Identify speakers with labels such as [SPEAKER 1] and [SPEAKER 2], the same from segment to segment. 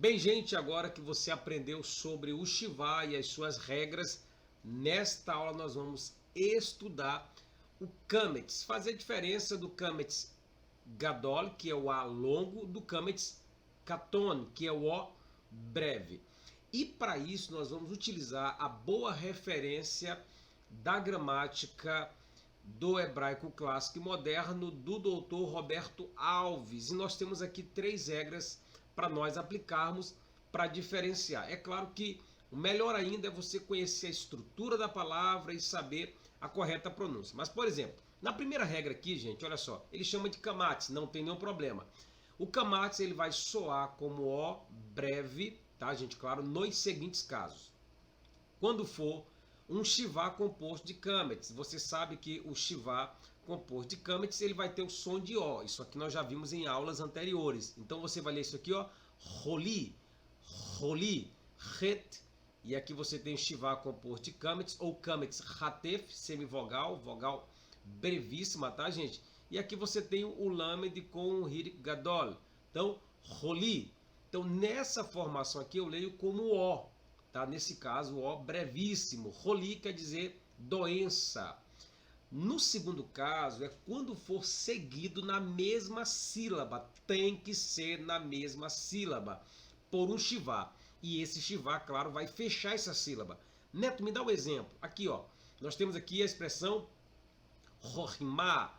[SPEAKER 1] Bem, gente, agora que você aprendeu sobre o Shiva e as suas regras, nesta aula nós vamos estudar o Kametz, fazer a diferença do Kametz Gadol, que é o A longo, do Kametz Katon, que é o O breve. E para isso nós vamos utilizar a boa referência da gramática do hebraico clássico e moderno do Dr. Roberto Alves. E nós temos aqui 3 regras para nós aplicarmos para diferenciar. É claro que o melhor ainda é você conhecer a estrutura da palavra e saber a correta pronúncia. Mas, por exemplo, na primeira regra aqui, gente, olha só, ele chama de kamatz, não tem nenhum problema. O kamatz ele vai soar como O breve, tá, gente? Claro, nos seguintes casos. Quando for um Shiva composto de kametz, você sabe que o Shiva composto de kametz ele vai ter o som de O. Isso aqui nós já vimos em aulas anteriores. Então você vai ler isso aqui, ó, Roli, Roli, Het. E aqui você tem o Shiva composto de kametz ou kametz Hatef, semivogal, vogal brevíssima, tá, gente? E aqui você tem o Lamed com o Hirik Gadol. Então, Roli. Então, nessa formação aqui eu leio como O. Tá? Nesse caso, o O brevíssimo. Roli quer dizer doença. No segundo caso, é quando for seguido na mesma sílaba. Tem que ser na mesma sílaba. Por um Shiva. E esse Shiva, claro, vai fechar essa sílaba. Neto, me dá um exemplo. Aqui, ó. Nós temos aqui a expressão Rohimá.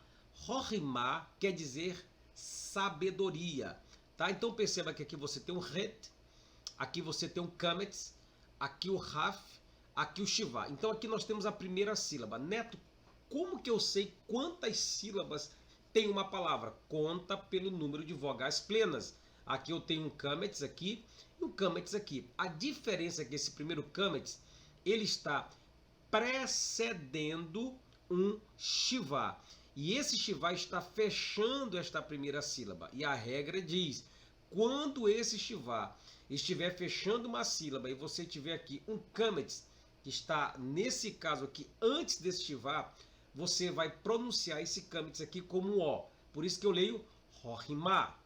[SPEAKER 1] Rohimá quer dizer sabedoria. Tá? Então perceba que aqui você tem um Het. Aqui você tem um Kametz. Aqui o Raf, aqui o Shiva. Então aqui nós temos a primeira sílaba. Neto, como que eu sei quantas sílabas tem uma palavra? Conta pelo número de vogais plenas. Aqui eu tenho um Kametz aqui e um Kametz aqui. A diferença é que esse primeiro Kametz, ele está precedendo um Shiva. E esse Shiva está fechando esta primeira sílaba. E a regra diz, quando esse Shiva estiver fechando uma sílaba e você tiver aqui um Kametz, que está nesse caso aqui antes desse Shiva, você vai pronunciar esse Kametz aqui como O. Por isso que eu leio Rohimá.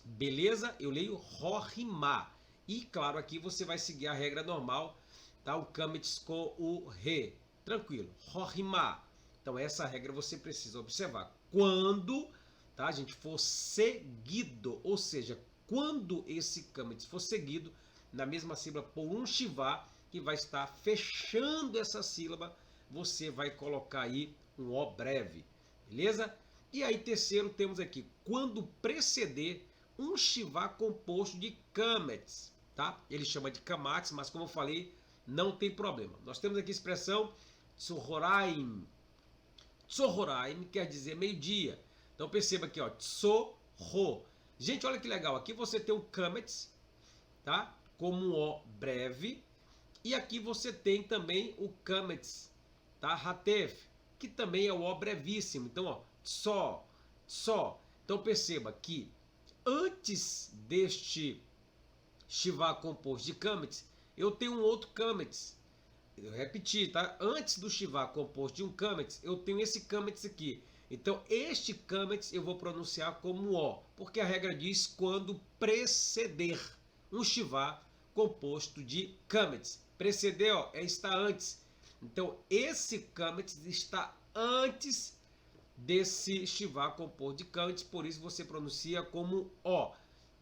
[SPEAKER 1] Beleza? Eu leio Rohimá. E claro, aqui você vai seguir a regra normal, tá? O Kametz com o Re. Tranquilo. Rohimá. Então essa regra você precisa observar. Quando, tá, gente, for seguido, ou seja, quando esse Kametz for seguido na mesma sílaba por um Shiva, que vai estar fechando essa sílaba, você vai colocar aí um O breve. Beleza? E aí terceiro temos aqui, quando preceder um Shiva composto de Kametz, tá? Ele chama de kamatz, mas como eu falei, não tem problema. Nós temos aqui a expressão Tsohoraim. Tsohoraim quer dizer meio-dia. Então perceba aqui, ó, Tsoho. Gente, olha que legal. Aqui você tem o Kametz, tá? Como um O breve. E aqui você tem também o Kametz, tá? Hatef, que também é o O brevíssimo. Então, ó, Tso, Tso. Então perceba que antes deste Shiva composto de Kametz, eu tenho um outro Kametz. Eu repeti, tá? Antes do Shiva composto de um Kametz, eu tenho esse Kametz aqui. Então, este Kametz eu vou pronunciar como O, porque a regra diz quando preceder um Shiva composto de Kametz. Preceder, ó, é estar antes. Então, esse Kametz está antes desse Shiva composto de Kametz, por isso você pronuncia como O.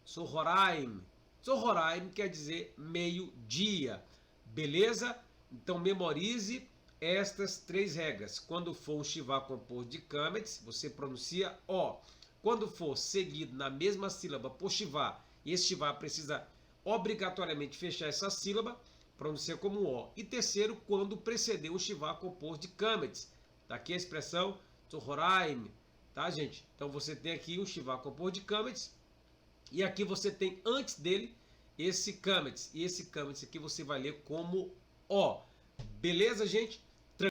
[SPEAKER 1] Tsohoraim. Tsohoraim quer dizer meio-dia. Beleza? Então memorize estas 3 regras. Quando for um Shiva composto de Kametz, você pronuncia O. Quando for seguido na mesma sílaba por Shiva, e esse Shiva precisa obrigatoriamente fechar essa sílaba, pronuncia como O. E terceiro, quando preceder um Shiva composto de Kametz. Tá aqui a expressão Tsohoraim. Tá, gente? Então você tem aqui um Shiva composto de Kametz. E aqui você tem antes dele esse Kametz. E esse Kametz aqui você vai ler como O. Beleza, gente?